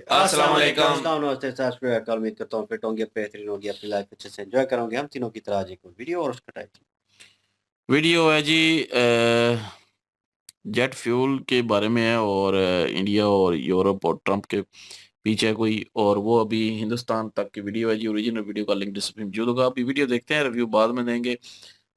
अस्सलाम वालेकुम। अस्सलाम नमस्ते सत श्री अकाल। उम्मीद करता हूँ फिट होंगे, बेहतरीन होगी, अपनी लाइफ अच्छे से एंजॉय करोगे। हम तीनों की तरह आज एक और वीडियो और उसका टाइटल वीडियो है जी जेट फ्यूल के बारे में है और इंडिया और यूरोप और ट्रंप के पीछे है कोई, और वो अभी हिंदुस्तान तक की वीडियो है जी। ओरिजिनल वीडियो का लिंक डिस्क्रिप्शन में मौजूद होगा। अभी वीडियो देखते हैं, रिव्यू बाद में देंगे।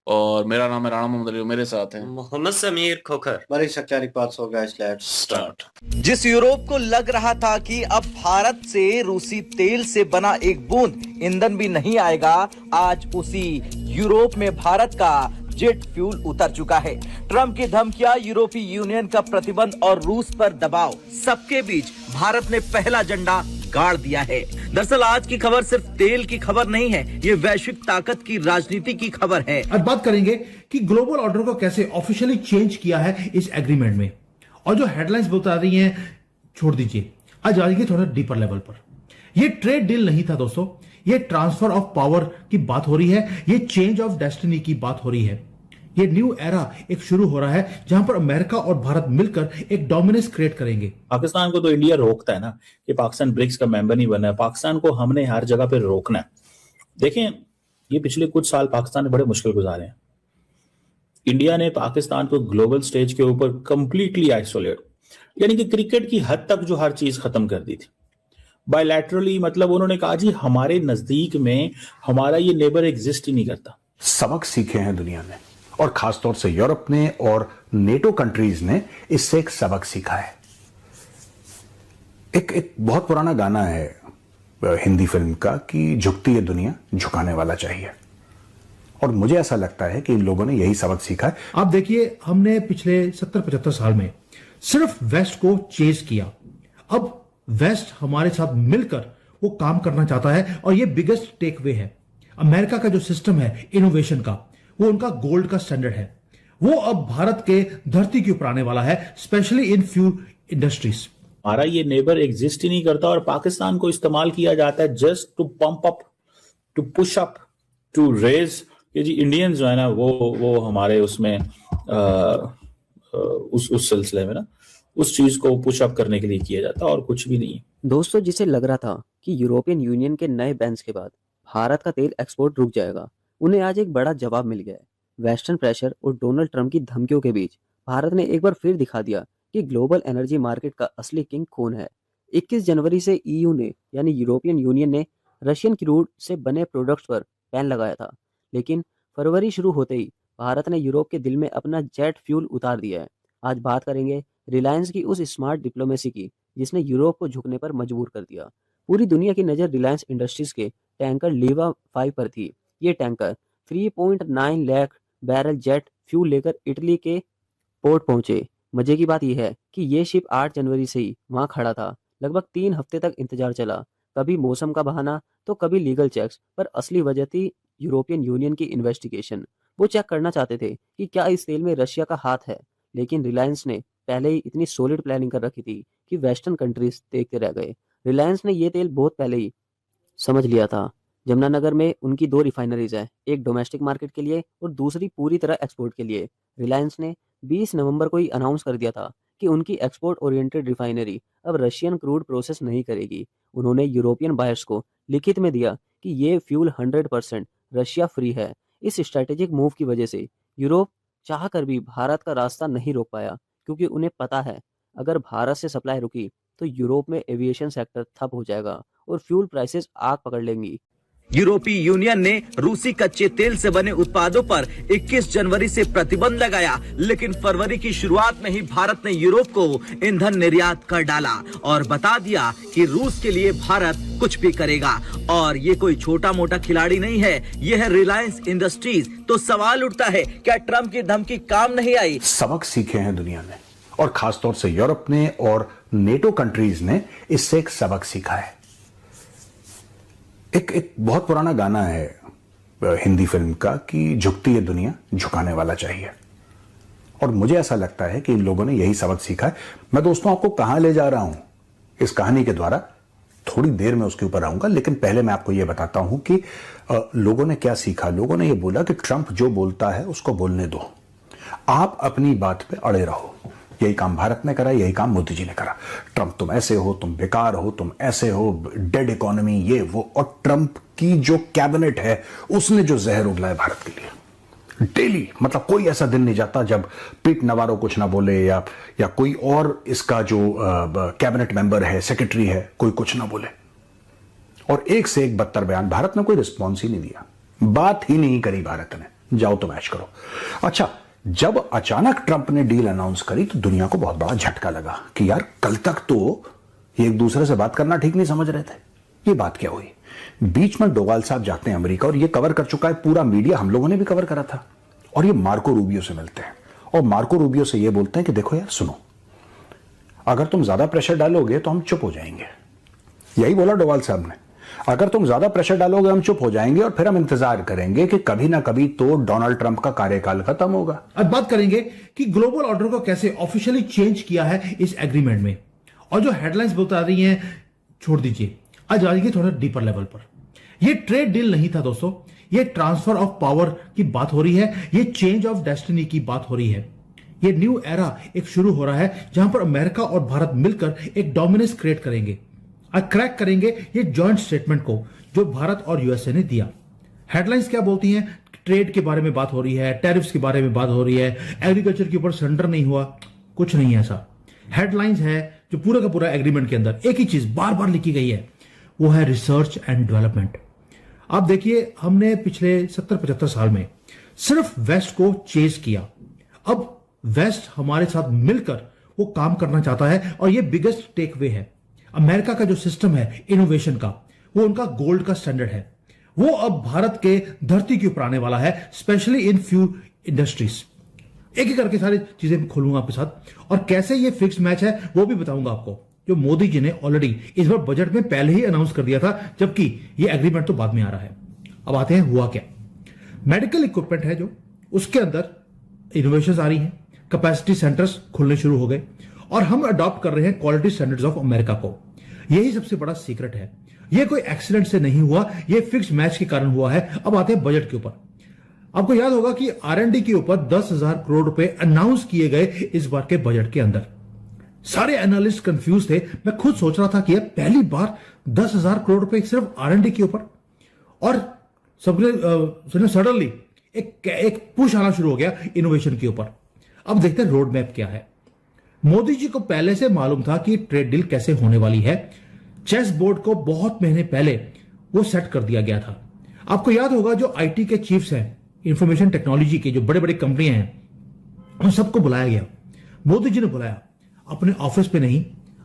और मेरा नाम है राणा मोहम्मद अली, मेरे साथ हैं मोहम्मद समीर खोखर। बड़ी सच्चाई बात हो गाइस, लेट्स स्टार्ट। जिस यूरोप को लग रहा था कि अब भारत से रूसी तेल से बना एक बूंद ईंधन भी नहीं आएगा, आज उसी यूरोप में भारत का जेट फ्यूल उतर चुका है। ट्रंप की धमकियां, यूरोपीय यूनियन का प्रतिबंध और रूस पर दबाव, सबके बीच भारत ने पहला झंडा गाड़ दिया है। दरअसल आज की खबर सिर्फ तेल की खबर नहीं है, ये वैश्विक ताकत की राजनीति की खबर है। आज बात करेंगे कि ग्लोबल ऑर्डर को कैसे ऑफिशियली चेंज किया है इस एग्रीमेंट में, और जो हेडलाइंस बता रही हैं छोड़ दीजिए। आज आएंगे थोड़ा डीपर लेवल पर। ये ट्रेड डील नहीं था दोस्तों, ये ट्रांसफर ऑफ पावर की बात हो रही है, ये चेंज ऑफ डेस्टिनी की बात हो रही है। ये न्यू एरा एक शुरू हो रहा है जहां पर अमेरिका और भारत मिलकर एक डोमिनेंस क्रिएट करेंगे। पाकिस्तान को तो इंडिया रोकता है ना कि पाकिस्तान ब्रिक्स का मेंबर नहीं बना है। पाकिस्तान को हमने हर जगह पे रोकना है। देखें, ये पिछले कुछ साल पाकिस्तान ने बड़े मुश्किल गुजारे हैं। इंडिया ने पाकिस्तान को ग्लोबल स्टेज के ऊपर कंप्लीटली आइसोलेट, यानी कि क्रिकेट की हद तक जो हर चीज खत्म कर दी थी बायलैटरली। मतलब उन्होंने कहा जी हमारे नजदीक में हमारा ये नेबर एग्जिस्ट ही नहीं करता। सबक सीखे हैं दुनिया ने, और खासतौर से यूरोप ने और नेटो कंट्रीज ने इससे एक सबक सीखा है। एक बहुत पुराना गाना है हिंदी फिल्म का कि झुकती है दुनिया, झुकाने वाला चाहिए, और मुझे ऐसा लगता है कि इन लोगों ने यही सबक सीखा है। आप देखिए, हमने पिछले 70-75 साल में सिर्फ वेस्ट को चेज किया। अब वेस्ट हमारे साथ मिलकर वो काम करना चाहता है, और ये बिगेस्ट टेक वे है। अमेरिका का जो सिस्टम है इनोवेशन का, वो उनका गोल्ड का स्टैंडर्ड है। वो अब भारत के धरती के ऊपर आने वाला है, स्पेशली इन फ्यूल इंडस्ट्रीज। हमारा ये नेबर एग्जिस्ट ही नहीं करता, और पाकिस्तान को इस्तेमाल किया जाता है just to pump up, to push up, to raise. ये जी इंडियंस जो है ना, वो हमारे उसमें उस सिलसिले में ना उस चीज को पुश अप करने के लिए किया जाता है, और कुछ भी नहीं। दोस्तों, जिसे लग रहा था कि यूरोपियन यूनियन के नए बैन्स के बाद भारत का तेल एक्सपोर्ट रुक जाएगा, उन्हें आज एक बड़ा जवाब मिल गया है। वेस्टर्न प्रेशर और डोनाल्ड ट्रंप की धमकियों के बीच भारत ने एक बार फिर दिखा दिया कि ग्लोबल एनर्जी मार्केट का असली किंग कौन है। 21 जनवरी से ईयू ने, यानी यूरोपियन यूनियन ने, रशियन क्रूड से बने प्रोडक्ट्स पर बैन लगाया था, लेकिन फरवरी शुरू होते ही भारत ने यूरोप के दिल में अपना जेट फ्यूल उतार दिया है। आज बात करेंगे रिलायंस की उस स्मार्ट डिप्लोमेसी की जिसने यूरोप को झुकने पर मजबूर कर दिया। पूरी दुनिया की नज़र रिलायंस इंडस्ट्रीज के टैंकर लीवा 5 पर थी। ये tanker 3.9 lakh barrel jet fuel लेकर इटली के पोर्ट पहुंचे। मजे की बात यह है कि ये शिप 8 जनवरी से ही वहां खड़ा था। लगभग 3 हफ्ते तक इंतजार चला, कभी मौसम का बहाना तो कभी लीगल चेक्स, पर असली वजह थी यूरोपियन यूनियन की इन्वेस्टिगेशन। वो चेक करना चाहते थे कि क्या इस तेल में रशिया का हाथ है, लेकिन रिलायंस ने पहले ही इतनी सॉलिड प्लानिंग कर रखी थी कि वेस्टर्न कंट्रीज देखते रह गए। रिलायंस ने ये तेल बहुत पहले ही समझ लिया था। जमुनानगर में उनकी 2 रिफाइनरीज हैं, एक डोमेस्टिक मार्केट के लिए और दूसरी पूरी तरह एक्सपोर्ट के लिए। रिलायंस ने 20 नवंबर को ही अनाउंस कर दिया था कि उनकी एक्सपोर्ट ओरिएंटेड रिफाइनरी अब रशियन क्रूड प्रोसेस नहीं करेगी। उन्होंने यूरोपियन बायर्स को लिखित में दिया कि ये फ्यूल 100% रशिया फ्री है। इस स्ट्रैटेजिक मूव की वजह से यूरोप चाह कर भी भारत का रास्ता नहीं रोक पाया, क्योंकि उन्हें पता है अगर भारत से सप्लाई रुकी तो यूरोप में एविएशन सेक्टर ठप हो जाएगा और फ्यूल प्राइसेस आग पकड़ लेंगी। यूरोपीय यूनियन ने रूसी कच्चे तेल से बने उत्पादों पर 21 जनवरी से प्रतिबंध लगाया, लेकिन फरवरी की शुरुआत में ही भारत ने यूरोप को ईंधन निर्यात कर डाला और बता दिया कि रूस के लिए भारत कुछ भी करेगा। और ये कोई छोटा मोटा खिलाड़ी नहीं है, ये है रिलायंस इंडस्ट्रीज। तो सवाल उठता है, क्या ट्रंप की धमकी काम नहीं आई? सबक सीखे हैं दुनिया ने, और खासतौर से यूरोप ने और नेटो कंट्रीज ने इससे एक सबक सीखा है। एक बहुत पुराना गाना है हिंदी फिल्म का कि झुकती है दुनिया, झुकाने वाला चाहिए, और मुझे ऐसा लगता है कि इन लोगों ने यही सबक सीखा है। मैं दोस्तों आपको कहां ले जा रहा हूं इस कहानी के द्वारा, थोड़ी देर में उसके ऊपर आऊंगा, लेकिन पहले मैं आपको यह बताता हूं कि लोगों ने क्या सीखा। लोगों ने यह बोला कि ट्रंप जो बोलता है उसको बोलने दो, आप अपनी बात पे अड़े रहो। यही काम भारत ने करा, यही काम मोदी जी ने करा। ट्रंप तुम ऐसे हो, तुम बेकार हो, तुम ऐसे हो, डेड इकोनॉमी, ये वो। और ट्रंप की जो कैबिनेट है उसने जो जहर उगला है भारत के लिए डेली, मतलब कोई ऐसा दिन नहीं जाता जब पीट नवारो कुछ ना बोले या कोई और इसका जो कैबिनेट मेंबर है, सेक्रेटरी है, कोई कुछ ना बोले। और एक से एक बदतर बयान। भारत ने कोई रिस्पॉन्स ही नहीं दिया, बात ही नहीं करी भारत ने। जाओ तो मैच करो। अच्छा, जब अचानक ट्रंप ने डील अनाउंस करी तो दुनिया को बहुत बड़ा झटका लगा कि यार कल तक तो ये एक दूसरे से बात करना ठीक नहीं समझ रहे थे, ये बात क्या हुई। बीच में डोवाल साहब जाते हैं अमेरिका और ये कवर कर चुका है पूरा मीडिया, हम लोगों ने भी कवर करा था। और ये मार्को रूबियो से मिलते हैं और मार्को रूबियो से ये बोलते हैं कि देखो यार सुनो, अगर तुम ज्यादा प्रेशर डालोगे तो हम चुप हो जाएंगे। यही बोला डोवाल साहब ने, अगर तुम ज्यादा प्रेशर डालोगे हम चुप हो जाएंगे और फिर हम इंतजार करेंगे कि कभी ना कभी तो डोनाल्ड ट्रंप का कार्यकाल खत्म होगा। अब बात करेंगे कि ग्लोबल ऑर्डर को कैसे ऑफिशियली चेंज किया है इस एग्रीमेंट में, और जो हेडलाइंस बता रही हैं छोड़ दीजिए, आज आएंगे थोड़ा डीपर लेवल पर। यह ट्रेड डील नहीं था दोस्तों, ये ट्रांसफर ऑफ पावर की बात हो रही है, ये चेंज ऑफ डेस्टिनी की बात हो रही है। ये न्यू एरा एक शुरू हो रहा है जहां पर अमेरिका और भारत मिलकर एक डोमिनेंस क्रिएट करेंगे और क्रैक करेंगे ये जॉइंट स्टेटमेंट को जो भारत और यूएसए ने दिया। हेडलाइंस क्या बोलती हैं? ट्रेड के बारे में बात हो रही है, टैरिफ्स के बारे में बात हो रही है, एग्रीकल्चर के ऊपर सरेंडर नहीं हुआ, कुछ नहीं है ऐसा। हेडलाइंस है जो पूरा का पूरा एग्रीमेंट के अंदर एक ही चीज बार बार लिखी गई है, वो है रिसर्च एंड डेवलपमेंट। आप देखिए, हमने पिछले 70-75 साल में सिर्फ वेस्ट को चेज किया, अब वेस्ट हमारे साथ मिलकर वो काम करना चाहता है और ये बिगेस्ट टेक वे है। अमेरिका का जो सिस्टम है इनोवेशन का, वो उनका गोल्ड का स्टैंडर्ड है, वो अब भारत के धरती के ऊपर आने वाला है, स्पेशली इन फ्यू इंडस्ट्रीज। एक एक करके सारी चीजें खोलूंगा आपके साथ और कैसे ये फिक्स मैच है वो भी बताऊंगा आपको, जो मोदी जी ने ऑलरेडी इस बार बजट में पहले ही अनाउंस कर दिया था, जबकि ये एग्रीमेंट तो बाद में आ रहा है। अब आते हैं हुआ क्या। मेडिकल इक्विपमेंट है जो, उसके अंदर इनोवेशंस आ रही हैं, कैपेसिटी सेंटर्स खुलने शुरू हो गए और हम अडॉप्ट कर रहे हैं क्वालिटी स्टैंडर्ड्स ऑफ अमेरिका को। यही सबसे बड़ा सीक्रेट है, ये कोई एक्सीडेंट से नहीं हुआ, ये फिक्स मैच के कारण हुआ है। अब आते हैं बजट के ऊपर। आपको याद होगा कि R&D के ऊपर 10,000 करोड़ रुपए अनाउंस किए गए इस बार के बजट के अंदर। सारे एनालिस्ट कंफ्यूज थे, मैं खुद सोच रहा था कि यार पहली बार 10,000 करोड़ रुपए सिर्फ R&D के ऊपर, और सबने सडनली एक पुश आना शुरू हो गया इनोवेशन के ऊपर। अब देखते हैं रोड मैप क्या है। मोदी जी को पहले से मालूम था कि ट्रेड डील कैसे होने वाली है, चेस बोर्ड को बहुत महीने पहले वो सेट कर दिया गया था। आपको याद होगा जो IT के चीफ्स हैं, इंफॉर्मेशन टेक्नोलॉजी के जो बड़े बड़े कंपनियां हैं, उन सबको बुलाया गया। मोदी जी ने बुलाया, अपने ऑफिस पे नहीं,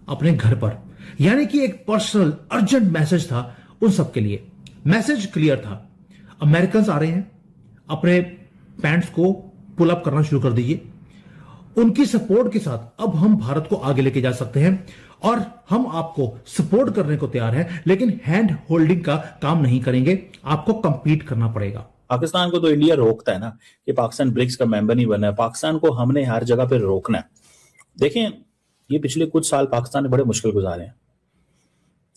अपने घर पर, यानी कि एक पर्सनल अर्जेंट मैसेज था उन सबके लिए। मैसेज क्लियर था, अमेरिकन्स आ रहे हैं, अपने पैंट्स को पुल अप करना शुरू कर दीजिए। उनकी सपोर्ट के साथ अब हम भारत को आगे लेके जा सकते हैं और हम आपको सपोर्ट करने को तैयार हैं, लेकिन हैंड होल्डिंग का काम नहीं करेंगे, आपको कंपीट करना पड़ेगा। पाकिस्तान को तो इंडिया रोकता है ना कि पाकिस्तान ब्रिक्स का मेंबर नहीं बना है, पाकिस्तान को हमने हर जगह पे रोकना है। देखें, ये पिछले कुछ साल पाकिस्तान ने बड़े मुश्किल गुजारे हैं।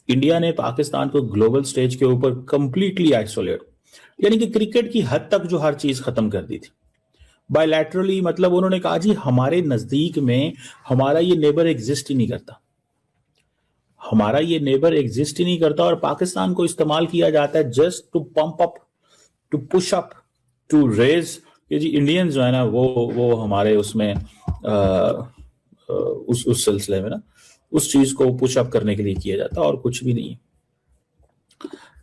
इंडिया ने पाकिस्तान को ग्लोबल स्टेज के ऊपर कंप्लीटली आइसोलेट, यानी कि क्रिकेट की हद तक जो हर चीज खत्म कर दी थी बायलैटरली। मतलब उन्होंने कहा जी हमारे नजदीक में हमारा ये नेबर एग्जिस्ट ही नहीं करता, हमारा ये नेबर एग्जिस्ट ही नहीं करता, और पाकिस्तान को इस्तेमाल किया जाता है just to pump up, to push up, to raise. ये जी इंडियंस जो है ना वो हमारे उसमें उस सिलसिले में ना उस चीज को पुश अप करने के लिए किया जाता है और कुछ भी नहीं है।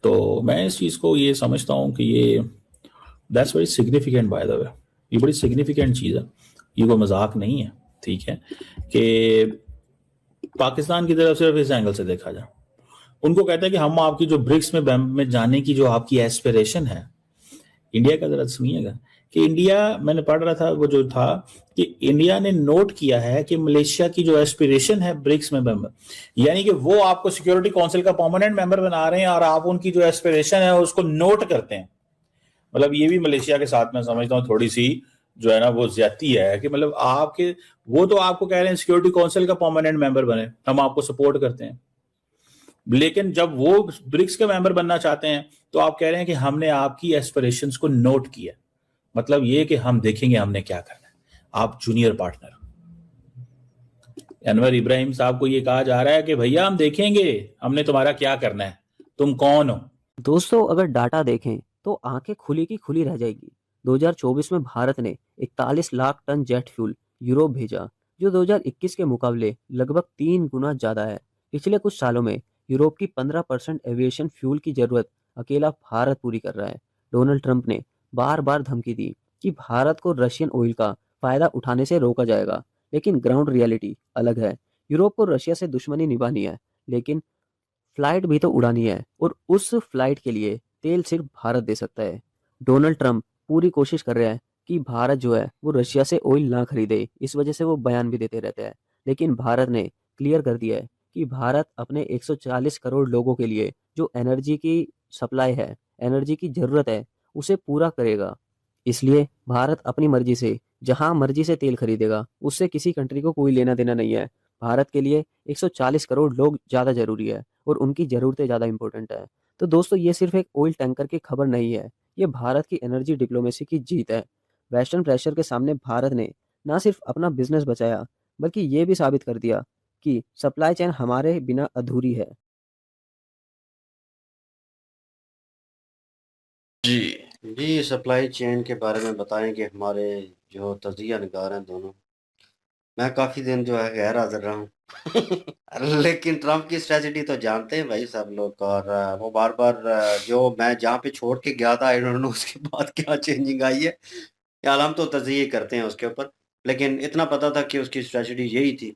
तो मैं इस चीज को ये समझता हूं कि ये that's very significant by the way, ये बड़ी सिग्निफिकेंट चीज है, ये कोई मजाक नहीं है। ठीक है कि पाकिस्तान की तरफ सिर्फ इस एंगल से देखा जाए, उनको कहता है कि हम आपकी जो ब्रिक्स में जाने की जो आपकी एस्पिरेशन है, इंडिया का जरा सुनिएगा कि इंडिया, मैंने पढ़ रहा था वो जो था कि इंडिया ने नोट किया है कि मलेशिया की जो एस्पिरेशन है ब्रिक्स में मेंबर, यानी कि वो आपको सिक्योरिटी काउंसिल का परमानेंट मेंबर बना रहे हैं और आप उनकी जो एस्पिरेशन है उसको नोट करते हैं। मतलब ये भी मलेशिया के साथ मैं समझता हूँ थोड़ी सी जो है ना वो ज्यादती है कि मतलब आपके, वो तो आपको कह रहे हैं सिक्योरिटी काउंसिल का परमानेंट मेंबर बने, हम आपको सपोर्ट करते हैं, लेकिन जब वो ब्रिक्स के मेंबर बनना चाहते हैं तो आप कह रहे हैं कि हमने आपकी एस्पिरेशंस को नोट किया। मतलब ये कि हम देखेंगे हमने क्या करना है, आप जूनियर पार्टनर। अनवर इब्राहिम साहब को ये कहा जा रहा है कि भैया हम देखेंगे, हमने तुम्हारा क्या करना है, तुम कौन हो। दोस्तों अगर डाटा देखें तो आंखें खुली की खुली रह जाएगी। 2024 में भारत ने 41 lakh ton jet fuel Europe भेजा, जो 2021 के मुकाबले लगभग 3 गुना ज्यादा है। पिछले कुछ सालों में यूरोप की 15% एविएशन फ्यूल की जरूरत अकेला भारत पूरी कर रहा है। डोनाल्ड ट्रंप ने बार बार धमकी दी कि भारत को रशियन ऑयल का फायदा उठाने से रोका जाएगा, लेकिन ग्राउंड रियलिटी अलग है। यूरोप को रशिया से दुश्मनी निभानी है, लेकिन फ्लाइट भी तो उड़ानी है, और उस फ्लाइट के लिए तेल सिर्फ भारत दे सकता है। डोनाल्ड ट्रंप पूरी कोशिश कर रहा है कि भारत जो है वो रशिया से ऑयल ना खरीदे, इस वजह से वो बयान भी देते रहते हैं। लेकिन भारत ने क्लियर कर दिया है कि भारत अपने 140 करोड़ लोगों के लिए जो एनर्जी की सप्लाई है, एनर्जी की जरूरत है, उसे पूरा करेगा। इसलिए भारत अपनी मर्जी से जहां मर्जी से तेल खरीदेगा, उससे किसी कंट्री को कोई लेना देना नहीं है। भारत के लिए 140 करोड़ लोग ज़्यादा ज़रूरी है और उनकी ज़रूरतें ज़्यादा इंपॉर्टेंट है। तो दोस्तों ये सिर्फ एक ऑयल टैंकर की खबर नहीं है, ये भारत की एनर्जी डिप्लोमेसी की जीत है। वेस्टर्न प्रेशर के सामने भारत ने ना सिर्फ अपना बिजनेस बचाया, बल्कि ये भी साबित कर दिया कि सप्लाई चेन हमारे बिना अधूरी है। जी। जी, सप्लाई चेन के बारे में बताएंगे हमारे जो तजिया निगार हैं दोनों। मैं काफ़ी दिन जो है गैर हाजिर रहा हूँ लेकिन ट्रम्प की स्ट्रेटजी तो जानते हैं भाई सब लोग, और वो बार बार जो मैं जहाँ पे छोड़ के गया था आई डोंट नो उसके बाद क्या चेंजिंग आई है। यार हम तो तजिए करते हैं उसके ऊपर, लेकिन इतना पता था कि उसकी स्ट्रेटजी यही थी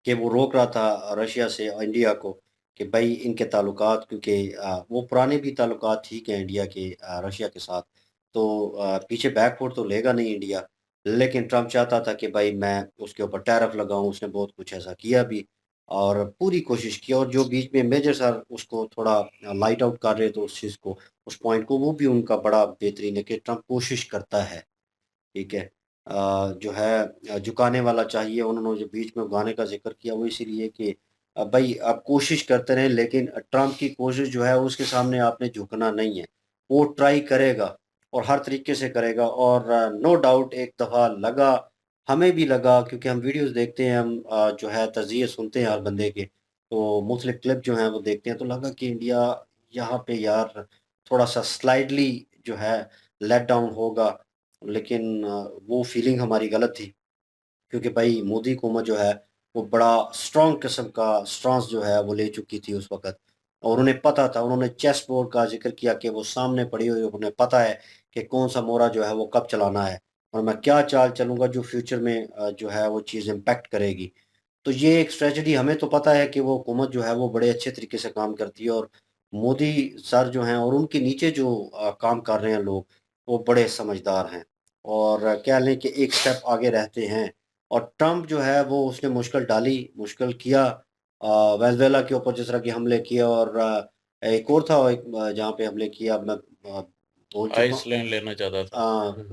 कि वो रोक रहा था रशिया से इंडिया को कि भाई इनके ताल्लुकात, क्योंकि वो पुराने भी ताल्लुकात ठीक हैं इंडिया के रशिया के साथ, तो पीछे बैकफुट तो लेगा नहीं इंडिया। लेकिन ट्रम्प चाहता था कि भाई मैं उसके ऊपर टैरिफ लगाऊं, उसने बहुत कुछ ऐसा किया भी और पूरी कोशिश की, और जो बीच में मेजर सर उसको थोड़ा लाइट आउट कर रहे थे उस चीज़ को, उस पॉइंट को, वो भी उनका बड़ा बेहतरीन है कि ट्रम्प कोशिश करता है। ठीक है। जो है झुकाने वाला चाहिए, उन्होंने जो बीच में उगाने का ज़िक्र किया वो इसीलिए कि भई आप कोशिश करते रहें, लेकिन ट्रम्प की कोशिश जो है उसके सामने आपने झुकना नहीं है। वो ट्राई करेगा और हर तरीके से करेगा, और नो डाउट एक दफ़ा लगा, हमें भी लगा क्योंकि हम वीडियोज़ देखते हैं, हम जो है तज़किये सुनते हैं हर बंदे के, तो मुख्तलिफ क्लिप जो हैं वो देखते हैं, तो लगा कि इंडिया यहाँ पे यार थोड़ा-सा स्लाइडली जो है लेट डाउन होगा। लेकिन वो फीलिंग हमारी गलत थी, क्योंकि भाई मोदी हुकूमत जो है वो बड़ा स्ट्रॉन्ग किस्म का स्टांस जो है वो ले चुकी थी उस वक़्त, और उन्हें पता था, उन्होंने चेस बोर्ड का ज़िक्र किया कि वो सामने पड़ी हुई, उन्हें पता है कि कौन-सा मोहरा जो है वो कब चलाना है और मैं क्या चाल चलूँगा जो फ्यूचर में जो है वो चीज़ इम्पैक्ट करेगी। तो ये एक स्ट्रेटजी, हमें तो पता है कि वो हुकूमत जो है वो बड़े अच्छे तरीके से काम करती है, और मोदी सर जो हैं और उनके नीचे जो काम कर रहे हैं लोग, वो बड़े समझदार हैं और कह लें कि एक स्टेप आगे रहते हैं। और ट्रम्प जो है वो उसने मुश्किल डाली, मुश्किल किया वेनेज़ुएला के ऊपर जिस तरह के हमले किए, और एक और था एक जहाँ पे हमले किया, मैं भूल चुका हूँ। आइसलैंड लेना चाहता था।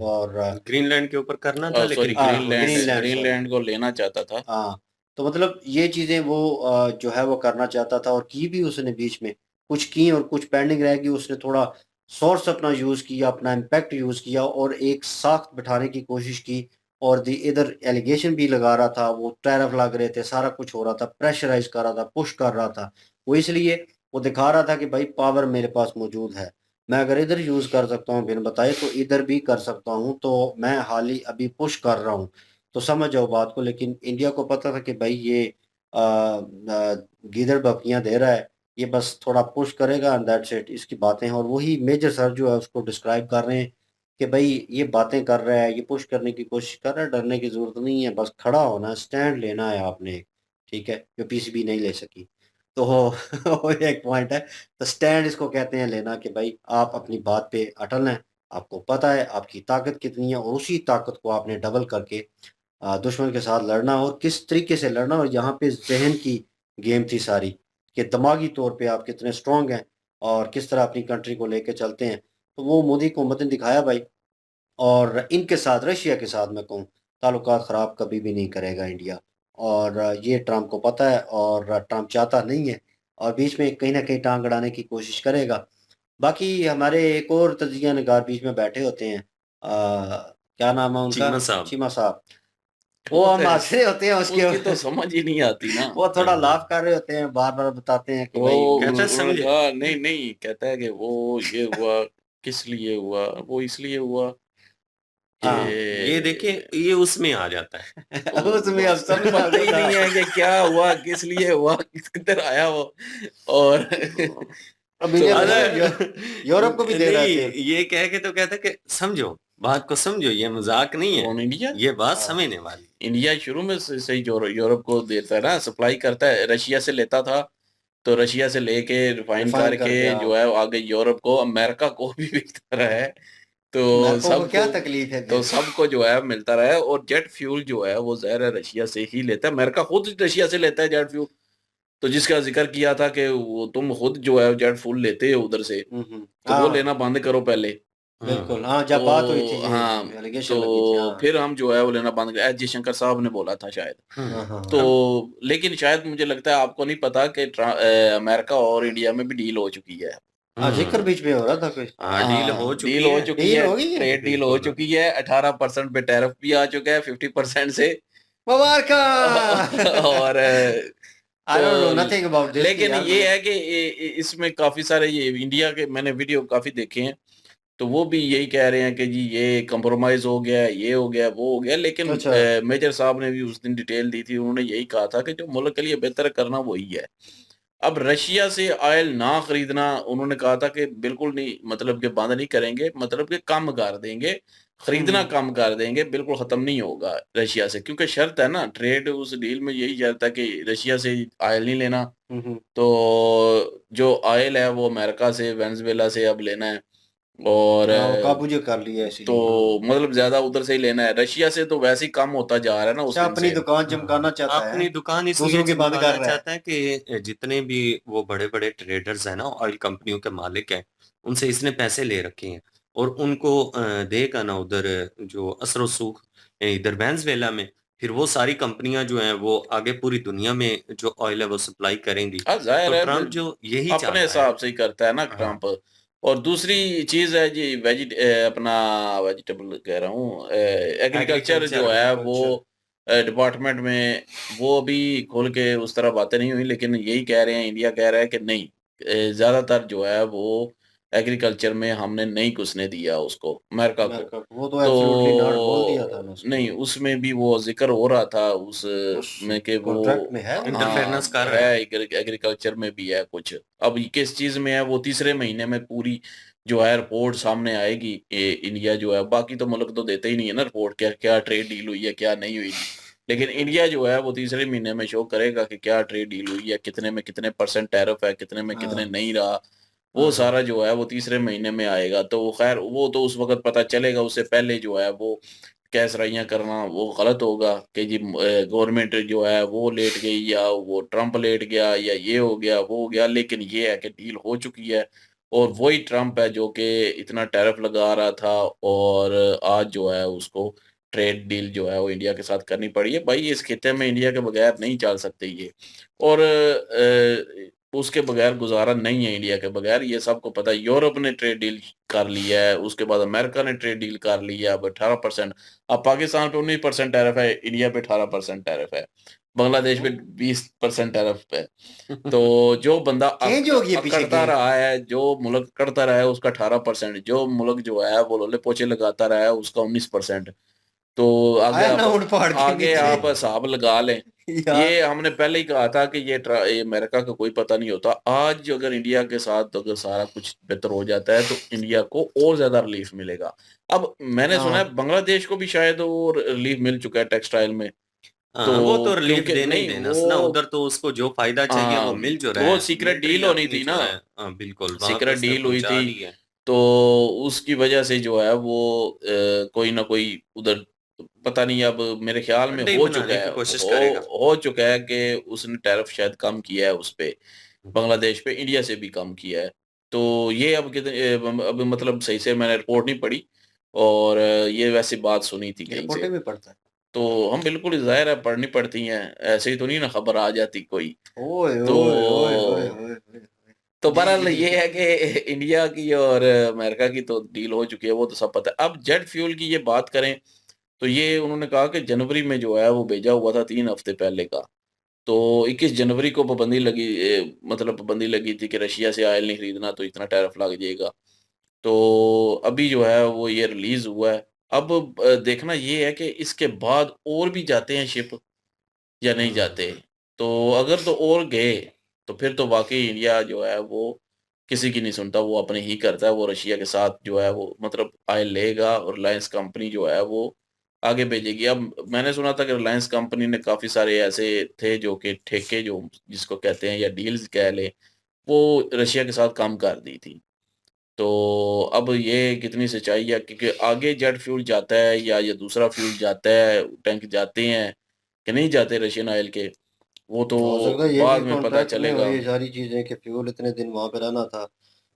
और ग्रीनलैंड के ऊपर करना था, सॉरी, लेकिन ग्रीनलैंड, ग्रीनलैंड को लेना चाहता था। हाँ, तो मतलब ये चीज़ें वो जो है वो करना चाहता था, और की भी उसने बीच में, कुछ की और कुछ पेंडिंग रह गई। उसने थोड़ा सोर्स अपना यूज़ किया, अपना इम्पैक्ट यूज़ किया और एक साख्त बिठाने की कोशिश की, और इधर एलिगेशन भी लगा रहा था, वो टैरिफ लग रहे थे, सारा कुछ हो रहा था, प्रेशराइज़ कर रहा था, पुश कर रहा था। वो इसलिए वो दिखा रहा था कि भाई पावर मेरे पास मौजूद है। मैं अगर इधर यूज़ कर सकता हूँ बिन बताए तो इधर भी कर सकता हूँ, तो मैं हाल ही अभी पुश कर रहा हूँ। तो समझ जाओ बात को। लेकिन इंडिया को पता था कि भाई ये गीदड़ बकरियां दे रहा है, ये बस थोड़ा पुश करेगा एंड दैट्स इट, इसकी बातें हैं। और वही मेजर सर जो है उसको डिस्क्राइब कर रहे हैं कि भाई ये बातें कर रहा है, ये पुश करने की कोशिश कर रहा है, डरने की ज़रूरत नहीं है, बस खड़ा होना है, स्टैंड लेना है आपने, ठीक है, जो पीसीबी नहीं ले सकी। तो वो एक पॉइंट है, तो स्टैंड इसको कहते हैं लेना, कि भाई आप अपनी बात पे अटल हैं, आपको पता है आपकी ताकत कितनी है, और उसी ताकत को आपने डबल करके दुश्मन के साथ लड़ना, और किस तरीके से लड़ना। और यहाँ पे ज़हन की गेम थी सारी, कि दिमागी तौर पे आप कितने स्ट्रॉन्ग हैं और किस तरह अपनी कंट्री को लेके चलते हैं। तो वो मोदी हुकूमत ने दिखाया भाई, और इनके साथ, रशिया के साथ मैं कहूँ, ताल्लुकात ख़राब कभी भी नहीं करेगा इंडिया, और ये ट्रम्प को पता है, और ट्रम्प चाहता नहीं है, और बीच में कहीं न कहीं टाँग अड़ाने की कोशिश करेगा। बाकी हमारे एक और तजिया निगार बीच में बैठे होते हैं, क्या नाम है उनका? चीमा साहब। चीमा साहब। वो हम तो हंस रहे होते हैं उसकी उसके तो समझ ही नहीं आती ना। वो थोड़ा लाफ कर रहे होते हैं, बार बार बताते हैं कि वो भाई कहता है उन्होंने समझे। कहा नहीं नहीं, कहता है कि वो ये हुआ, किस लिए हुआ, वो इसलिए हुआ हाँ ये देखिए, कि ये उसमें आ जाता है। उसमें अब समझना पता ही नहीं है कि क्या हुआ, किस लिए हुआ, किधर आया वो। और अभी तो ये अरे यूरोप को भी दे रहा है नहीं, तेल। ये कह के तो कहता है कि समझो, बात को समझो, ये मजाक नहीं है, कौन, इंडिया? ये बात हाँ समझने वाली। इंडिया शुरू में से ही यूरोप को देता है ना, सप्लाई करता है, रशिया से लेता था, तो रशिया से लेके रिफाइन रिफाइन करके करके हाँ। जो है आगे यूरोप को, अमेरिका को भी बिकता रहा है। तो अमेरिका को क्या सबको तकलीफ है तो फिर? सबको जो है मिलता रहा है। और जेट फ्यूल जो है वो ज़ाहिर है रशिया से ही लेता है, अमेरिका खुद रशिया से लेता है जेट फ्यूल। तो जिसका जिक्र किया था कि वो तुम खुद जो है जेट फ्यूल लेते हो उधर से, तो वो हाँ लेना बंद करो पहले। बिल्कुल, हाँ तो जब बात हुई थी ये हाँ, एलिगेशन लगी थी तो हाँ। फिर हम जो है वो लेना बंद कर, एस जयशंकर साहब ने बोला था शायद। हाँ हाँ तो हाँ। लेकिन शायद मुझे लगता है आपको नहीं पता कि अमेरिका और इंडिया में भी डील हो चुकी है। हाँ जिक्र बीच में हो रहा था कोई। हाँ, डील हो डील चुकी हो है। चुकी डील है, हो गई है? ट्रेड डील हो बिल्कुल। चुकी है, 18% पे टैरिफ भी आ चुका है 50% से। मुबारक। और आई डोंट नो तो नथिंग अबाउट दिस लेकिन यार। ये है कि इसमें काफी सारे ये इंडिया के मैंने वीडियो काफी देखे हैं, तो वो भी यही कह रहे हैं कि जी ये कंप्रोमाइज हो गया, ये हो गया, वो हो गया। लेकिन अच्छा मेजर साहब ने भी उस दिन डिटेल दी थी, उन्होंने यही कहा था कि जो मुल्क के लिए बेहतर करना वही है। अब रशिया से ऑयल ना खरीदना उन्होंने कहा था कि बिल्कुल नहीं, मतलब कि बंद नहीं करेंगे, मतलब कि कम कर देंगे, खरीदना कम कर देंगे, बिल्कुल खत्म नहीं होगा रशिया से, क्योंकि शर्त है ना, ट्रेड उस डील में यही शर्त है कि रशिया से ऑयल नहीं लेना। हम्म। तो जो ऑयल है वो अमेरिका से, वेनेजुएला से अब लेना है। और हाँ वो काबू जो कर लिया तो इसीलिए हाँ। मतलब ज्यादा उधर से ही लेना है, रशिया से तो वैसे ही कम होता जा रहा है ना उस अच्छा दिन अपनी से। दुकान चमकाना चाहता है, अपनी दुकान इसलिए दूसरों की बंद चमकाना कर रहा है। चाहता है कि जितने भी वो बड़े बड़े ट्रेडर्स हैं ना, ऑयल कंपनियों के मालिक हैं, उनसे इसने पैसे ले रखे हैं, और उनको देगा ना उधर जो असर सुख इधर वेनेजुएला में, फिर वो सारी कंपनियां जो हैं वो आगे पूरी दुनिया में जो ऑयल है वो सप्लाई करेंगी। हाँ तो जाहिर है, ट्रम्प जो यही अपने चाहता है। हिसाब से ही करता है ना हाँ ट्रम्प। और दूसरी चीज है जी अपना वेजिटेबल कह रहा हूँ, एग्रीकल्चर जो एग्रीकल्चर। है वो एग्रीकल्चर डिपार्टमेंट में वो अभी खोल के उस तरह बातें नहीं हुई, लेकिन यही कह रहे हैं, इंडिया कह रहा है कि नहीं, ज्यादातर जो है वो एग्रीकल्चर में हमने नहीं घुसने दिया उसको, अमेरिका को। अमेरिका को वो तो एब्सोल्युटली नॉट बोल दिया था ना तो उसने। नहीं, उसमें भी वो जिक्र हो रहा था उस उस में कि वो कॉन्ट्रैक्ट में है वो। इंटरफेरेंस हाँ कर रहे हैं। है, एग्रीकल्चर में भी है कुछ। अब ये किस चीज में है वो तीसरे महीने में पूरी जो है रिपोर्ट सामने आएगी। इंडिया जो है, बाकी तो मुल्क तो देते ही नहीं है ना रिपोर्ट, क्या क्या ट्रेड डील हुई है, क्या नहीं हुई। लेकिन इंडिया जो है वो तीसरे महीने में शो करेगा कि क्या ट्रेड डील हुई है, कितने में कितने परसेंट टैरिफ है, कितने में कितने हाँ नहीं रहा। वो हाँ हाँ सारा जो है वो तीसरे महीने में आएगा। तो वो खैर वो तो उस वक्त पता चलेगा, उससे पहले जो है वो कैसराइयाँ करना वो गलत होगा कि जी गवर्नमेंट जो है वो लेट गई, या वो ट्रम्प लेट गया, या ये हो गया वो हो गया। लेकिन ये है कि डील हो चुकी है, और वही ट्रम्प है जो कि इतना टैरिफ लगा रहा था, और आज जो है उसको ट्रेड डील जो है वो इंडिया के साथ करनी पड़ी है। भाई इस खिते में इंडिया के बगैर नहीं चल सकते ये, और उसके बगैर गुजारा नहीं है इंडिया के बगैर, ये सबको पता है। यूरोप ने ट्रेड डील कर लिया है, उसके बाद अमेरिका ने ट्रेड डील कर लिया, अब 18%। अब पाकिस्तान पे 19% टैरिफ है, इंडिया पे 18% टैरिफ है, बांग्लादेश पे 20% टैरिफ है। तो जो बंदा चेंज हो गई है पीछे अकड़ता गेम। रहा है, जो मुल्क अकड़ता रहा है उसका 18%, जो मुल्क जो है वो लोले पोचे लगाता रहा है उसका 19%। तो आया ना उड़ पहाड़ के आगे नीचे। आप हिसाब लगा लें। यार ये हमने पहले ही कहा था कि ये अमेरिका का कोई पता नहीं होता। आज अगर इंडिया के साथ अगर सारा कुछ बेहतर हो जाता है तो इंडिया को और ज्यादा रिलीफ मिलेगा। अब मैंने सुना हाँ है बांग्लादेश को भी शायद वो रिलीफ मिल चुका है टेक्सटाइल में। हाँ, वो तो तो रिलीफ क्योंकि देना ही नहीं देना ना, वो, उधर तो उसको जो फायदा चाहिए वो हाँ मिल जो रहा वो है, सीक्रेट मिलिट्री डील होनी अपनी थी जो ना, है। हाँ बिल्कुल, वहां पे सीक्रेट उसने डील हुई पहुंचा थी। दी है। तो उसकी वजह से जो है वो कोई ना कोई उधर, पता नहीं, अब मेरे ख्याल में अड्डे ही हो चुका बनाने है, की कोशिश करेगा। हो चुका है कि उसने टैरिफ शायद कम किया है उस पे, बांग्लादेश पे, इंडिया से भी कम किया है। तो ये अब कितने अब मतलब सही से मैंने रिपोर्ट नहीं पढ़ी, और ये वैसे बात सुनी थी कहीं से। रिपोर्टें भी पढ़ता है। तो हम बिल्कुल ज़ाहिर है पढ़नी पड़ती हैं, ऐसे ही तो नहीं ना खबर आ जाती कोई। ओए तो ओए ओए ओए ओए ओए। तो जी बहरहाल जी ये है कि इंडिया की और अमेरिका की तो डील हो चुकी है, वो तो सब पता है। अब जेट फ्यूल की ये बात करें तो ये उन्होंने कहा कि जनवरी में जो है वो भेजा हुआ था 3 हफ्ते पहले का। तो 21 जनवरी को पाबंदी लगी मतलब पाबंदी लगी थी कि रशिया से ऑयल नहीं खरीदना तो इतना टैरिफ लग जाएगा। तो अभी जो है वो ये रिलीज़ हुआ है। अब देखना ये है कि इसके बाद और भी जाते हैं शिप या नहीं जाते। तो अगर तो और गए, तो फिर तो वाक़ई इंडिया जो है वो किसी की नहीं सुनता, वो अपनी ही करता है। वो रशिया के साथ जो है वो मतलब ऑयल लेगा और रिलायंस कंपनी जो है वो आगे भेजेगी। अब मैंने सुना था कि रिलायंस कंपनी ने काफ़ी सारे ऐसे थे जो कि ठेके जो जिसको कहते हैं या डील्स कह लें, वो रशिया के साथ काम कर दी थी। तो अब ये कितनी सच्चाई है क्योंकि आगे जेट फ्यूल जाता है या ये दूसरा फ्यूल जाता है, टैंक जाते हैं कि नहीं जाते रशियन ऑयल के, वो तो हो सकता है ये बाद भी में पता कॉन्ट्रैक्ट में हो चलेगा। ये सारी चीजें कि फ्यूल इतने दिन वहां पे रहना था,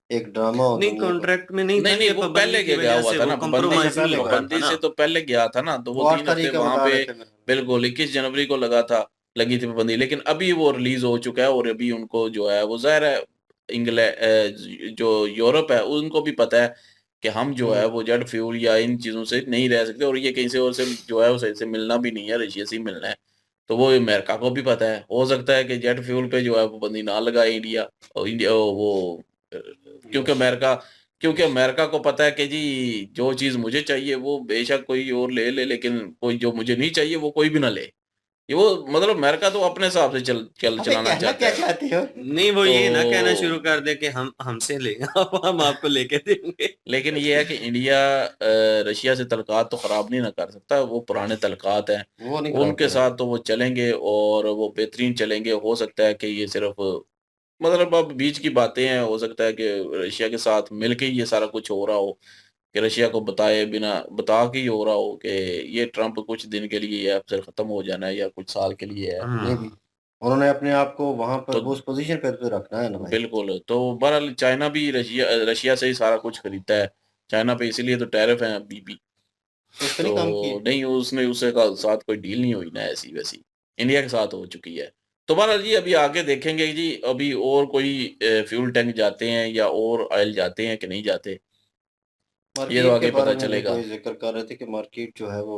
एक ड्रामा हो नहीं, दुनिया का। कॉन्ट्रैक्ट में नहीं था, नहीं, नहीं, ये वो पाबंदी पहले की के गया वजह हुआ से था वो ना, पाबंदी से कंप्रोमाइज़ नहीं पहले हो गया रहा था। था पाबंदी ना। से तो पहले गया था ना, तो वो वो 8 3 तारीख हफ्ते का वहाँ बता पे रहे थे मेरे ख्याल बिल्कुल 21 जनवरी को लगा था, लगी थी पाबंदी, लेकिन अभी वो रिलीज़ हो चुका है और अभी उनको जो है वो ज़ाहिर है जो यूरोप है उनको भी पता है कि हम जो में। है वो जेट फ्यूल या इन चीज़ों से नहीं रह सकते और ये कहीं से और से जो है वो सही से मिलना भी नहीं है, रशिया से ही मिलना है। तो वो अमेरिका को भी पता है। हो सकता है कि जेट फ्यूल पे जो है पाबंदी ना लगाए इंडिया और इंडिया वो क्योंकि यस। अमेरिका को पता है कि जी जो चीज़ मुझे चाहिए वो बेशक कोई और ले ले, लेकिन कोई जो मुझे नहीं चाहिए वो कोई भी ना ले। ये वो मतलब अमेरिका तो अपने हिसाब से चल चल अबे चलाना कहना चाहता क्या है। चाहते हो? नहीं, वो ये ना कहना शुरू तो कर दे कि हम हमसे ले आप, हम आपको लेके देंगे। लेकिन ये है कि इंडिया रशिया से तल्लुकात तो ख़राब नहीं ना कर सकता, वो पुराने तल्लुकात हैं। वो नहीं खराब उनके करेगा। साथ तो वो चलेंगे और वो बेहतरीन चलेंगे। हो सकता है कि ये सिर्फ़ मतलब अब बीच की बातें हैं, हो सकता है कि रशिया के साथ मिलके ही ये सारा कुछ हो रहा हो, कि रशिया को बताए बिना बता के ही हो रहा हो कि ये ट्रम्प कुछ दिन के लिए है, फिर ख़त्म हो जाना है या कुछ साल के लिए है। मे हुँ। भी उन्होंने अपने आप को वहां पर तो वो उस पोजीशन पे तो रखना है ना भाई। बिल्कुल, तो बहरहाल चाइना भी रशिया से ही सारा कुछ खरीदता है। चाइना पे इसीलिए तो टैरिफ हैं अभी भी। तो उस पे तो नहीं काम किए। नहीं उसने उससे का साथ कोई डील नहीं हुई ना ऐसी-वैसी। इंडिया के साथ हो चुकी है। तो बहरहाल जी अभी आगे देखेंगे जी अभी और कोई फ्यूल टैंक जाते हैं या और ऑयल जाते हैं कि नहीं जाते, ये तो मार्केट के आगे बारे पता में देखो चलेगा। ये जिक्र कर रहे थे कि मार्केट जो है वो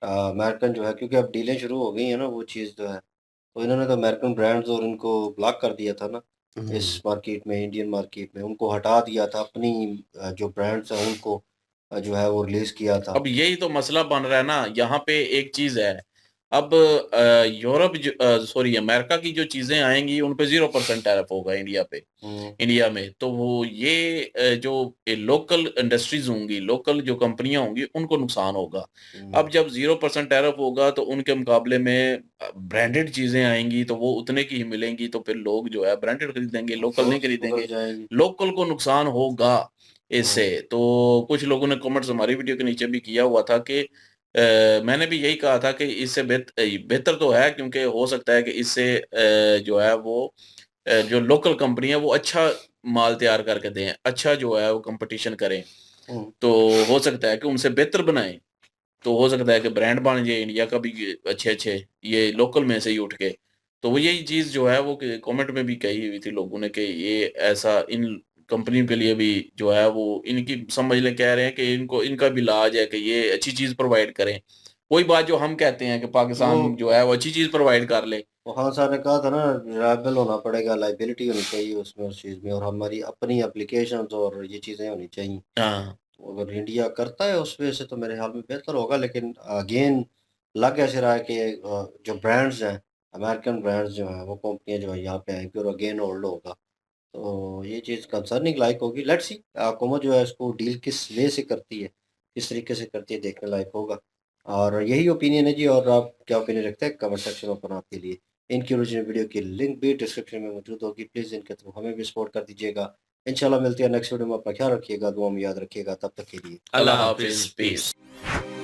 अमेरिकन जो है क्योंकि अब डीलें शुरू हो गई है ना वो चीज़ जो है। तो इन्होंने तो अमेरिकन ब्रांड्स और इनको ब्लॉक कर दिया था ना इस हुँ। मार्केट में इंडियन मार्केट में उनको हटा दिया था अपनी जो ब्रांड्स हैं उनको जो है वो रिलीज़ किया था। अब यही तो मसला बन रहा है ना, यहाँ पे एक चीज़ है, अब यूरोप सॉरी अमेरिका की जो चीज़ें आएँगी उन पे 0% टैरिफ होगा इंडिया पे। हुँ, इंडिया में, तो वो ये जो लोकल इंडस्ट्रीज़ होंगी, लोकल जो कंपनियाँ होंगी, उनको नुकसान होगा। अब हुँ। जब 0% टैरिफ होगा, तो उनके मुकाबले में ब्रांडेड चीज़ें आएँगी, तो वो उतने की ही मिलेंगी, तो फिर लोग जो है ब्रांडेड खरीदेंगे, लोकल नहीं अफ़सोस बदल खरीदेंगे। जाएगी। लोकल को नुकसान होगा इससे। हुँ, तो कुछ लोगों ने कमेंट्स हमारी वीडियो के नीचे भी किया हुआ था कि मैंने भी यही कहा था कि इससे बेहतर तो है क्योंकि हो सकता है कि इससे जो है वो जो लोकल कंपनी है वो अच्छा माल तैयार करके दें, अच्छा जो है वो कॉम्पिटिशन करें। हुँ। तो हो सकता है कि उनसे बेहतर बनाएँ, तो हो सकता है कि ब्रांड बन जाए इंडिया का भी अच्छे-अच्छे, ये लोकल में से ही उठ के। तो वो यही चीज़ जो है वो क कमेंट में भी कही हुई थी लोगों ने कि ये ऐसा इन कंपनियों के लिए भी जो है वो इनकी समझ लें कह रहे हैं कि इनको इनका भी इलाज है कि ये अच्छी चीज़ प्रोवाइड करें। वही बात जो हम कहते हैं कि वो पाकिस्तान जो है वो अच्छी चीज़ प्रोवाइड कर ले। वो खान साहब ने कहा था ना रिलायबल होना पड़ेगा, लायबिलिटी होनी चाहिए उसमें उस चीज़ में और हमारी अपनी एप्लीकेशंस और ये चीज़ें होनी चाहिए। हाँ। तो अगर इंडिया करता है उस वजह से तो मेरे ख्याल में बेहतर होगा लेकिन अगेन लग ऐसे रहा है कि जो ब्रांड्स हैं, अमेरिकन ब्रांड्स जो हैं, वो कंपनियाँ जो हैं यहाँ पे आएँगी और अगेन होल्ड होगा। तो ये चीज़ कंसर्निंग लायक होगी। लेट्स सी हुकूमत जो है इसको डील किस वे से करती है, किस तरीके से करती है देखने लायक होगा। और यही ओपिनियन है जी और आप क्या ओपिनियन रखते हैं कमेंट सेक्शन ओपन आपके लिए। इनकी ओरिजिनल वीडियो की लिंक भी डिस्क्रिप्शन में मौजूद होगी। प्लीज़ इनके थ्रू हमें भी सपोर्ट कर दीजिएगा। इंशाल्लाह मिलते हैं नेक्स्ट वीडियो में। अपना ख्याल रखिएगा, दुआ में याद रखिएगा। तब तक के लिए अल्लाह अल्लाह हाफ़िज़, हाफ़िज़, पीस। पीस।